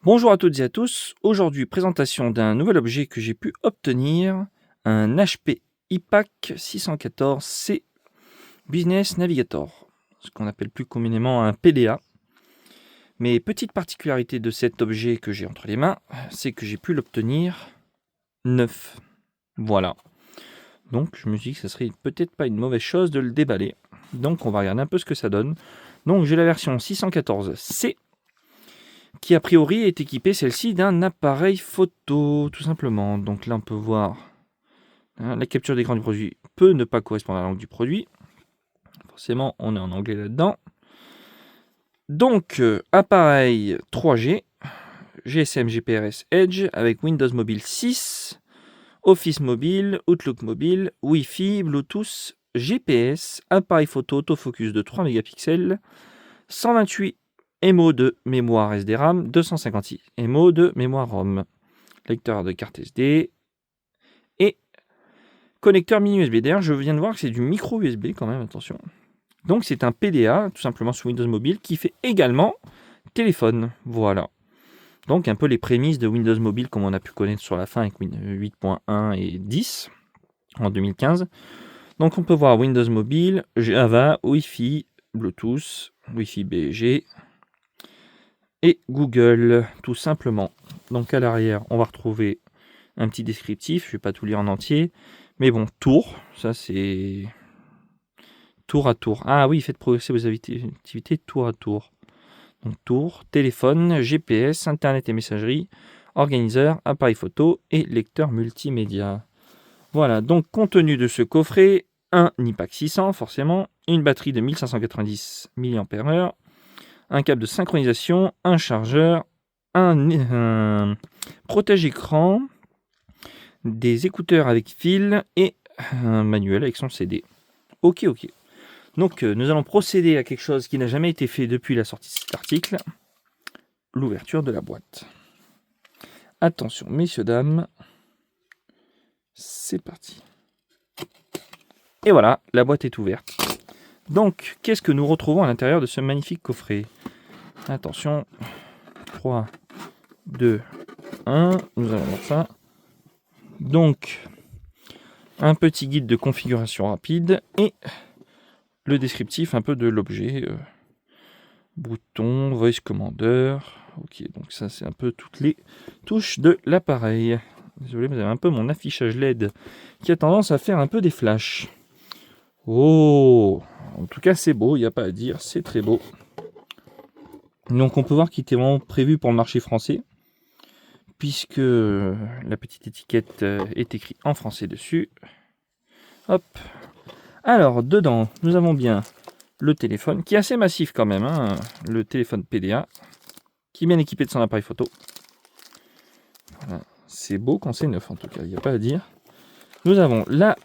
Bonjour à toutes et à tous. Aujourd'hui, présentation d'un nouvel objet que j'ai pu obtenir, un HP iPAQ 614C Business Navigator, ce qu'on appelle plus communément un PDA. Mais petite particularité de cet objet que j'ai entre les mains, c'est que j'ai pu l'obtenir neuf. Voilà. Donc je me suis dit que ça serait peut-être pas une mauvaise chose de le déballer. Donc on va regarder un peu ce que ça donne. Donc j'ai la version 614C qui a priori est équipée celle-ci d'un appareil photo, tout simplement. Donc là on peut voir la capture d'écran du produit peut ne pas correspondre à la langue du produit. Forcément on est en anglais là-dedans. Donc appareil 3G, GSM GPRS Edge avec Windows Mobile 6, Office Mobile, Outlook Mobile, Wi-Fi, Bluetooth, GPS, appareil photo autofocus de 3 mégapixels, 128 MO de mémoire SD-RAM, 256 MO de mémoire ROM, lecteur de carte SD et connecteur mini USB. D'ailleurs, je viens de voir que c'est du micro USB quand même, attention. Donc c'est un PDA, tout simplement sur Windows Mobile, qui fait également téléphone. Voilà. Donc un peu les prémices de Windows Mobile comme on a pu connaître sur la fin avec 8.1 et 10 en 2015. Donc on peut voir Windows Mobile, Java, Wi-Fi, Bluetooth, Wi-Fi BG et Google, tout simplement. Donc à l'arrière, on va retrouver un petit descriptif. Je ne vais pas tout lire en entier. Mais bon, tour, ça c'est tour à tour. Ah oui, faites progresser vos activités tour à tour. Donc tour, téléphone, GPS, Internet et messagerie, organiseur, appareil photo et lecteur multimédia. Voilà, donc contenu de ce coffret, un iPAQ 600 forcément, une batterie de 1590 mAh, un câble de synchronisation, un chargeur, un protège-écran, des écouteurs avec fil et un manuel avec son CD. Ok. Donc nous allons procéder à quelque chose qui n'a jamais été fait depuis la sortie de cet article, l'ouverture de la boîte. Attention messieurs, dames, c'est parti. Et voilà, la boîte est ouverte. Donc, qu'est-ce que nous retrouvons à l'intérieur de ce magnifique coffret? Attention, 3, 2, 1, nous allons voir ça. Donc, un petit guide de configuration rapide et le descriptif un peu de l'objet. Bouton, voice commander. Ok, donc ça c'est un peu toutes les touches de l'appareil. Désolé, vous avez un peu mon affichage LED qui a tendance à faire un peu des flashs. Oh, en tout cas c'est beau, il n'y a pas à dire, c'est très beau. Donc on peut voir qu'il était vraiment prévu pour le marché français, puisque la petite étiquette est écrite en français dessus. Hop. Alors dedans, nous avons bien le téléphone, qui est assez massif quand même, hein, le téléphone PDA, qui est bien équipé de son appareil photo. Voilà. C'est beau quand c'est neuf en tout cas, il n'y a pas à dire. Nous avons là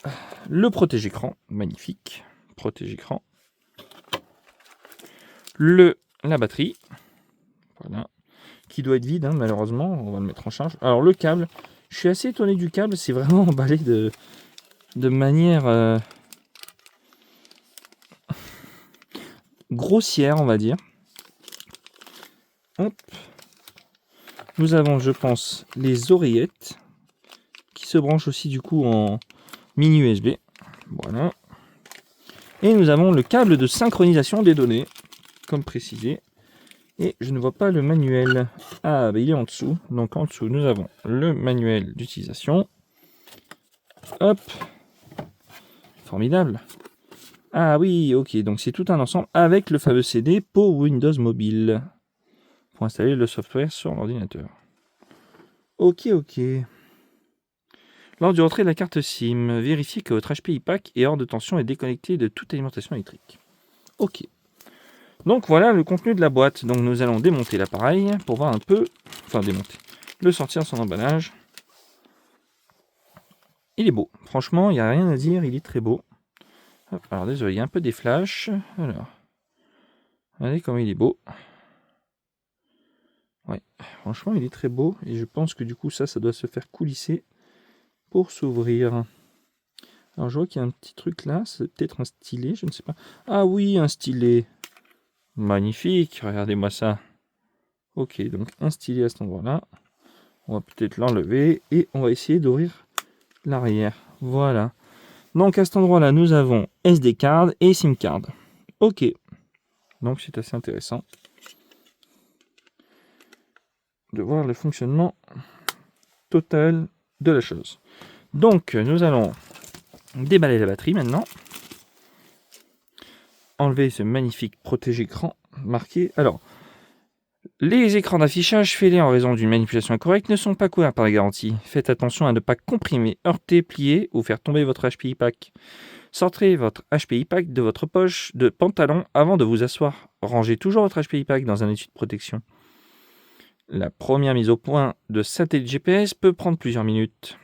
le protège-écran, magnifique, protège-écran. La batterie, voilà, qui doit être vide, hein, malheureusement, on va le mettre en charge. Alors le câble, je suis assez étonné du câble, c'est vraiment emballé de manière grossière, on va dire. Hop. Nous avons, je pense, les oreillettes, qui se branchent aussi du coup en mini USB. Voilà. Et nous avons le câble de synchronisation des données, comme précisé. Et je ne vois pas le manuel. Ah, bah il est en dessous. Donc en dessous, nous avons le manuel d'utilisation. Hop. Formidable. Ah oui, ok. Donc c'est tout un ensemble avec le fameux CD pour Windows Mobile. Pour installer le software sur l'ordinateur. Ok. Lors du retrait de la carte SIM, vérifiez que votre HP iPAQ est hors de tension et déconnecté de toute alimentation électrique. Ok. Donc voilà le contenu de la boîte. Donc nous allons démonter l'appareil pour voir un peu, le sortir de son emballage. Il est beau. Franchement, il n'y a rien à dire, il est très beau. Hop, alors désolé, il y a un peu des flashs. Alors, regardez comme il est beau. Ouais, franchement, il est très beau. Et je pense que du coup, ça doit se faire coulisser pour s'ouvrir. Alors je vois qu'il y a un petit truc là, c'est peut-être un stylet, je ne sais pas. Ah oui, un stylet. Magnifique, regardez-moi ça. Ok, donc un stylet à cet endroit-là. On va peut-être l'enlever et on va essayer d'ouvrir l'arrière. Voilà. Donc à cet endroit-là, nous avons SD card et SIM card. Ok. Donc c'est assez intéressant de voir le fonctionnement total de la chose. Donc nous allons déballer la batterie maintenant. Enlever ce magnifique protège-écran marqué. Alors, les écrans d'affichage fêlés en raison d'une manipulation incorrecte ne sont pas couverts par la garantie. Faites attention à ne pas comprimer, heurter, plier ou faire tomber votre HPI pack. Sortez votre HPI pack de votre poche de pantalon avant de vous asseoir. Rangez toujours votre HPI pack dans un étui de protection. La première mise au point de satellite GPS peut prendre plusieurs minutes.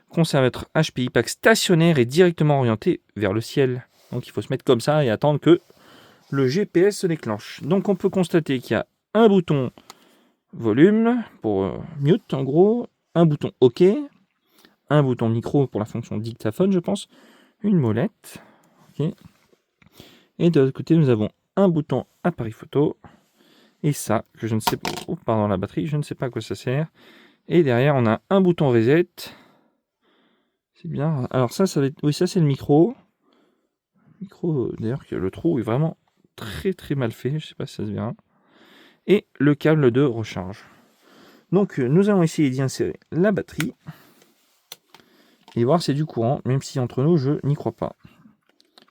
Conservez votre HPI pack stationnaire et directement orienté vers le ciel. Donc il faut se mettre comme ça et attendre que le GPS se déclenche. Donc on peut constater qu'il y a un bouton volume pour mute en gros, un bouton OK, un bouton micro pour la fonction dictaphone je pense, une molette, OK. Et de l'autre côté nous avons un bouton appareil photo et ça que je ne sais pas, oh, pardon la batterie, je ne sais pas à quoi ça sert. Et derrière on a un bouton reset. C'est bien. Alors ça va être, oui ça c'est le micro. D'ailleurs que le trou est vraiment très très mal fait, je sais pas si ça se verra. Et le câble de recharge. Donc nous allons essayer d'y insérer la batterie et voir si c'est du courant, même si entre nous je n'y crois pas.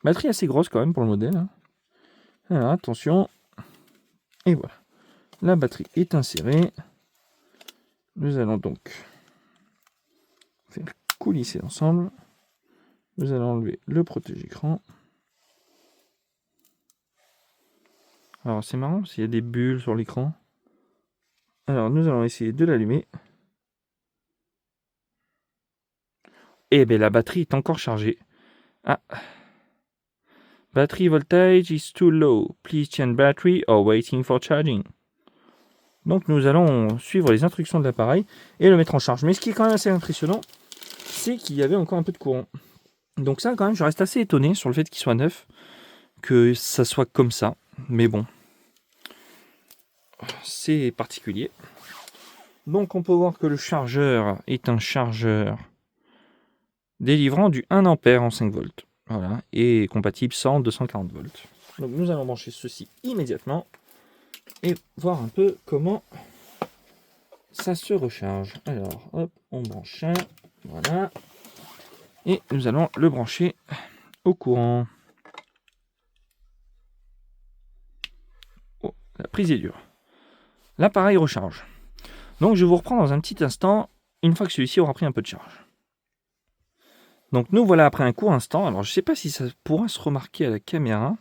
Batterie assez grosse quand même pour le modèle. Hein. Alors attention. Et voilà. La batterie est insérée. Nous allons donc faire coulisser l'ensemble. Nous allons enlever le protège-écran. Alors c'est marrant parce qu'il y a des bulles sur l'écran. Alors nous allons essayer de l'allumer. Et bien la batterie est encore chargée. Ah. Battery voltage is too low. Please change battery or waiting for charging. Donc nous allons suivre les instructions de l'appareil et le mettre en charge. Mais ce qui est quand même assez impressionnant, c'est qu'il y avait encore un peu de courant. Donc ça quand même, je reste assez étonné sur le fait qu'il soit neuf, que ça soit comme ça. Mais bon, c'est particulier. Donc on peut voir que le chargeur est un chargeur délivrant du 1 A en 5 volts. Voilà, et compatible 100, 240 volts. Donc nous allons brancher ceci immédiatement et voir un peu comment ça se recharge. Alors, hop, on branche ça, voilà. Et nous allons le brancher au courant. Oh, la prise est dure. L'appareil recharge. Donc je vous reprends dans un petit instant, une fois que celui-ci aura pris un peu de charge. Donc nous voilà après un court instant. Alors je ne sais pas si ça pourra se remarquer à la caméra.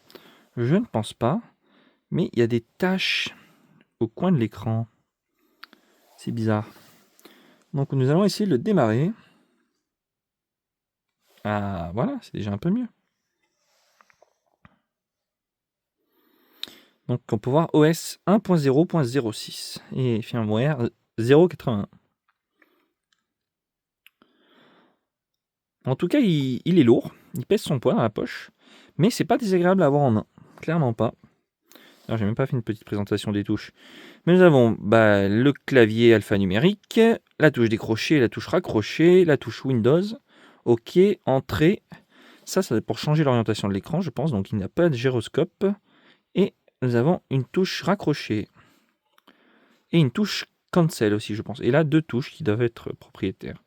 Je ne pense pas. Mais il y a des taches au coin de l'écran. C'est bizarre. Donc nous allons essayer de le démarrer. Ah voilà, c'est déjà un peu mieux. Donc on peut voir OS 1.0.06 et firmware 0.81. En tout cas, il est lourd, il pèse son poids dans la poche, mais c'est pas désagréable à avoir en main, clairement pas. Alors j'ai même pas fait une petite présentation des touches. Mais nous avons le clavier alphanumérique, la touche décrochée, la touche raccrochée, la touche Windows, OK, entrée. Ça c'est pour changer l'orientation de l'écran, je pense, donc il n'y a pas de gyroscope. Et nous avons une touche raccrochée. Et une touche cancel aussi, je pense. Et là, deux touches qui doivent être propriétaires.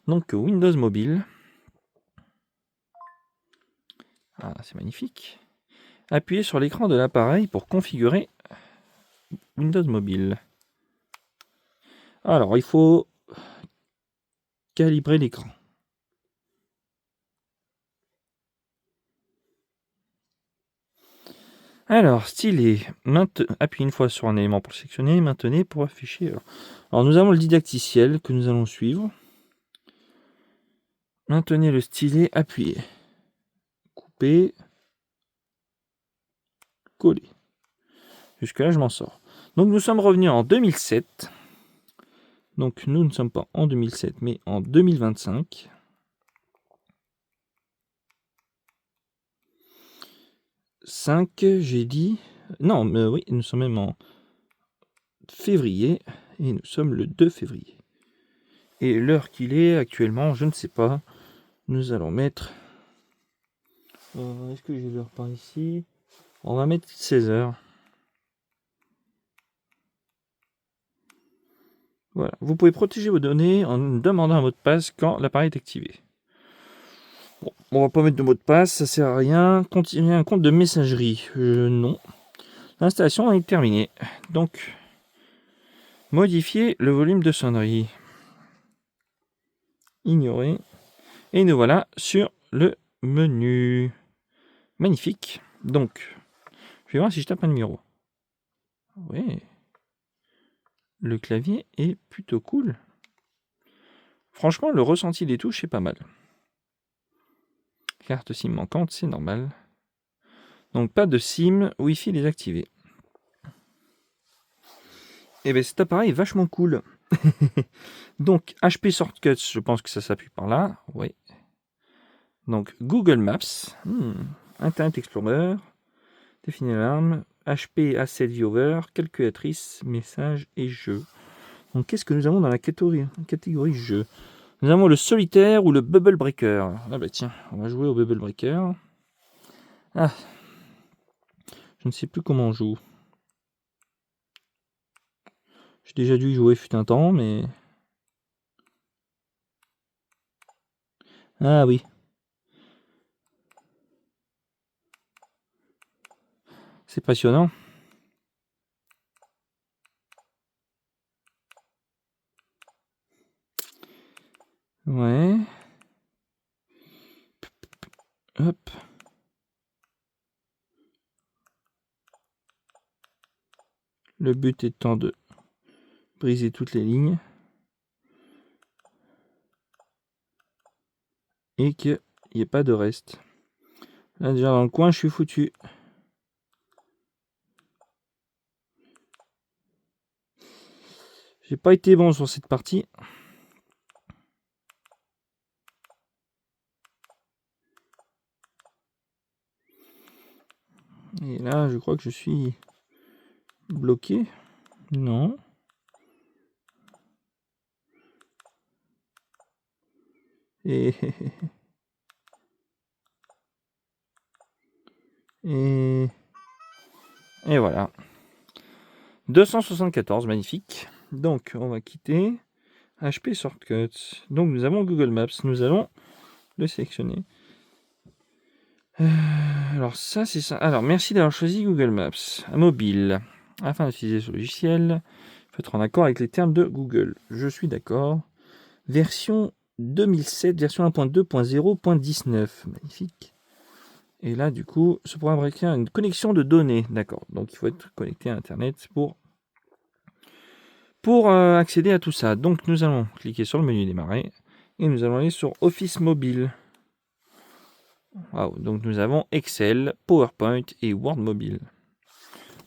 Donc Windows Mobile. Ah, c'est magnifique. Appuyez sur l'écran de l'appareil pour configurer Windows Mobile. Alors, il faut calibrer l'écran. Alors, stylet. Appuyez une fois sur un élément pour le sélectionner. Maintenez pour afficher. Alors, nous avons le didacticiel que nous allons suivre. Maintenez le stylet appuyé. Couper. Coller. Jusque-là, je m'en sors. Donc, nous sommes revenus en 2007. Donc, nous ne sommes pas en 2007, mais en 2025. J'ai dit... Non, mais oui, nous sommes même en février et nous sommes le 2 février. Et l'heure qu'il est actuellement, je ne sais pas. Nous allons mettre... est-ce que j'ai l'heure par ici? On va mettre 16h. Voilà. Vous pouvez protéger vos données en demandant un mot de passe quand l'appareil est activé. Bon, on va pas mettre de mot de passe, ça sert à rien. Continuer un compte de messagerie. Non. L'installation est terminée. Donc, modifier le volume de sonnerie. Ignorer. Et nous voilà sur le menu. Magnifique. Donc, je vais voir si je tape un numéro. Oui. Le clavier est plutôt cool. Franchement, le ressenti des touches est pas mal. Carte SIM manquante, c'est normal. Donc pas de SIM, Wi-Fi désactivé. Et bien cet appareil est vachement cool. Donc HP Shortcuts, je pense que ça s'appuie par là. Oui. Donc Google Maps, Internet Explorer, définir l'arme, HP Asset Viewer, calculatrice, messages et jeux. Donc qu'est-ce que nous avons dans la catégorie jeux? Nous avons le solitaire ou le bubble breaker. Ah bah tiens, on va jouer au bubble breaker. Ah, je ne sais plus comment on joue. J'ai déjà dû y jouer fut un temps, mais... Ah oui. C'est passionnant. Ouais. Hop. Le but étant de briser toutes les lignes. Et qu'il n'y ait pas de reste. Là déjà dans le coin, je suis foutu. J'ai pas été bon sur cette partie. Et là, je crois que je suis bloqué. Non. Et... Et voilà. 274, magnifique. Donc, on va quitter HP Shortcuts. Donc, nous avons Google Maps. Nous allons le sélectionner. Alors, ça, c'est ça. Alors, merci d'avoir choisi Google Maps. Mobile. Afin d'utiliser ce logiciel, il faut être en accord avec les termes de Google. Je suis d'accord. Version 2007, version 1.2.0.19. Magnifique. Et là, du coup, ce programme requiert une connexion de données. D'accord. Donc, il faut être connecté à Internet pour accéder à tout ça. Donc, nous allons cliquer sur le menu démarrer et nous allons aller sur Office Mobile. Wow. Donc, nous avons Excel, PowerPoint et Word Mobile.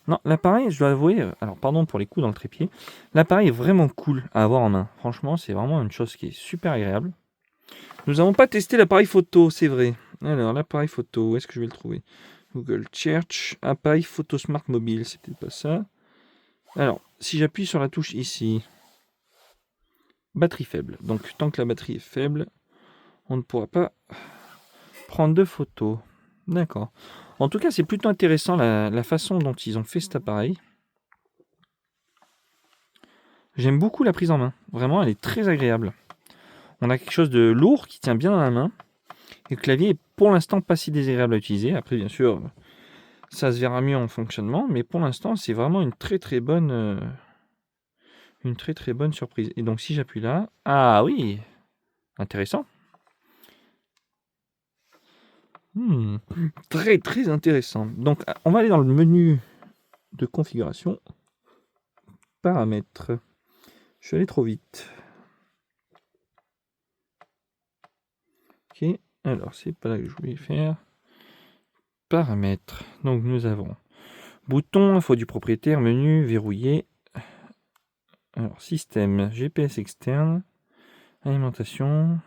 Non, l'appareil, je dois avouer, alors pardon pour les coups dans le trépied, l'appareil est vraiment cool à avoir en main. Franchement, c'est vraiment une chose qui est super agréable. Nous n'avons pas testé l'appareil photo, c'est vrai. Alors, l'appareil photo, où est-ce que je vais le trouver? Google Search, appareil photo smart mobile, c'est peut-être pas ça. Alors, si j'appuie sur la touche ici, batterie faible. Donc, tant que la batterie est faible, on ne pourra pas prendre de photos. D'accord. En tout cas, c'est plutôt intéressant la façon dont ils ont fait cet appareil. J'aime beaucoup la prise en main. Vraiment, elle est très agréable. On a quelque chose de lourd qui tient bien dans la main. Et le clavier est pour l'instant pas si désagréable à utiliser. Après, bien sûr, ça se verra mieux en fonctionnement. Mais pour l'instant, c'est vraiment une très très bonne surprise. Et donc, si j'appuie là... Ah oui, intéressant. Très très intéressant. Donc, on va aller dans le menu de configuration. Paramètres. Je suis allé trop vite. Ok, alors c'est pas là que je voulais faire. Paramètres. Donc nous avons bouton, info du propriétaire, menu, verrouillé. Alors système, GPS externe, alimentation.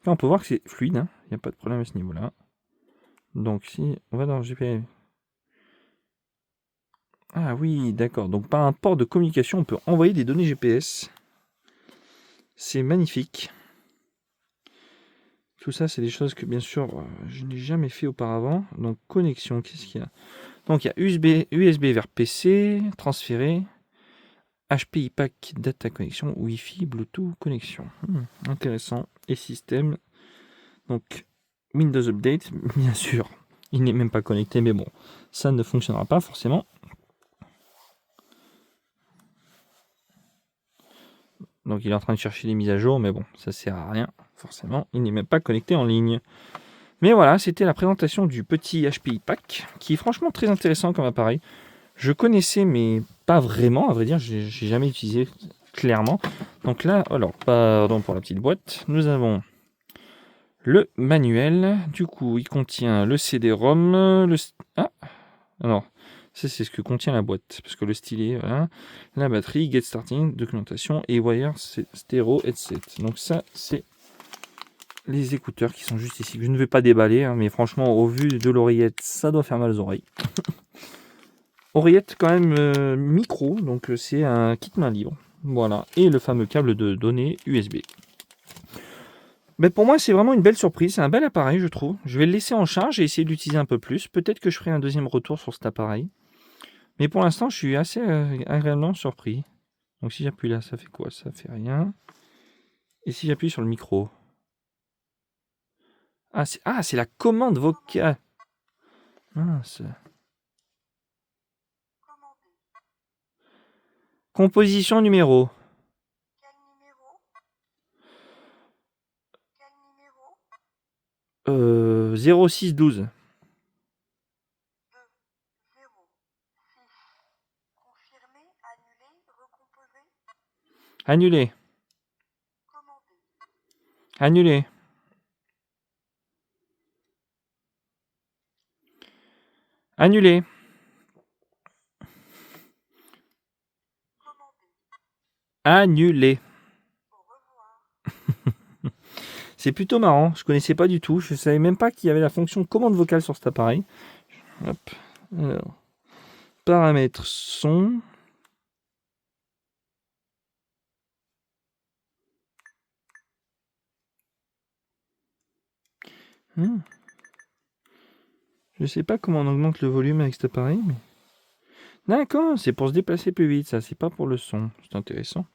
Là on peut voir que c'est fluide, hein. Il n'y a pas de problème à ce niveau-là. Donc si on va dans le GPS, Ah oui, d'accord. Donc par un port de communication, on peut envoyer des données GPS. C'est magnifique. Tout ça, c'est des choses que bien sûr, je n'ai jamais fait auparavant. Donc connexion, qu'est-ce qu'il y a? Donc il y a USB vers PC, transféré, HPI pack data connexion, Wi-Fi, Bluetooth connexion. Intéressant. Et système. Donc Windows Update, bien sûr. Il n'est même pas connecté, mais bon, ça ne fonctionnera pas forcément. Donc il est en train de chercher des mises à jour, mais bon, ça sert à rien, forcément. Il n'est même pas connecté en ligne. Mais voilà, c'était la présentation du petit HPI Pack, qui est franchement très intéressant comme appareil. Je connaissais, mais pas vraiment, à vrai dire, j'ai jamais utilisé clairement. Donc là, alors, pardon pour la petite boîte, nous avons le manuel. Du coup, il contient le CD-ROM, Ah, alors, ça c'est ce que contient la boîte, parce que le stylet, voilà, la batterie, get starting, documentation et wire stéréo headset. Donc ça, c'est les écouteurs qui sont juste ici. Je ne vais pas déballer, hein, mais franchement, au vu de l'oreillette, ça doit faire mal aux oreilles. Oreillette quand même micro, donc c'est un kit main libre. Voilà, et le fameux câble de données USB. Mais pour moi, c'est vraiment une belle surprise. C'est un bel appareil, je trouve. Je vais le laisser en charge et essayer de l'utiliser un peu plus. Peut-être que je ferai un deuxième retour sur cet appareil. Mais pour l'instant, je suis assez agréablement surpris. Donc si j'appuie là, ça fait quoi? Ça fait rien. Et si j'appuie sur le micro? Ah, c'est la commande vocale. Mince. Composition numéro. Quel numéro? 0612. 2, 0, 6. Confirmer, annuler, recomposer. Annulé. Commander. Annulé. Annulé. Commander. Annulé. Au revoir. C'est plutôt marrant. Je connaissais pas du tout. Je savais même pas qu'il y avait la fonction commande vocale sur cet appareil. Hop. Alors. Paramètres son. Je sais pas comment on augmente le volume avec cet appareil, mais... D'accord, c'est pour se déplacer plus vite, ça, c'est pas pour le son. C'est intéressant.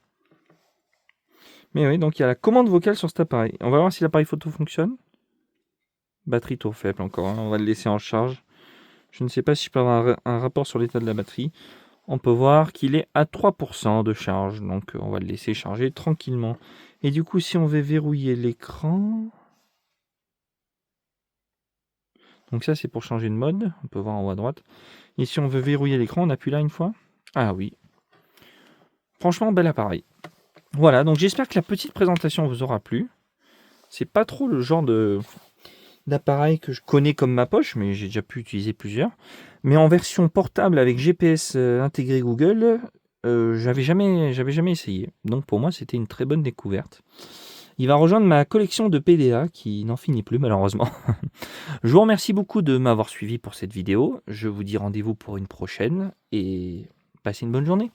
Mais oui, donc il y a la commande vocale sur cet appareil. On va voir si l'appareil photo fonctionne. Batterie trop faible encore, hein. On va le laisser en charge. Je ne sais pas si je peux avoir un rapport sur l'état de la batterie. On peut voir qu'il est à 3% de charge, donc on va le laisser charger tranquillement. Et du coup, si on veut verrouiller l'écran... Donc ça, c'est pour changer de mode. On peut voir en haut à droite. Et si on veut verrouiller l'écran, on appuie là une fois. Ah oui. Franchement, bel appareil. Voilà, donc j'espère que la petite présentation vous aura plu. C'est pas trop le genre d'appareil que je connais comme ma poche, mais j'ai déjà pu utiliser plusieurs. Mais en version portable avec GPS intégré Google, j'avais jamais essayé. Donc pour moi, c'était une très bonne découverte. Il va rejoindre ma collection de PDA qui n'en finit plus malheureusement. Je vous remercie beaucoup de m'avoir suivi pour cette vidéo. Je vous dis rendez-vous pour une prochaine et passez une bonne journée.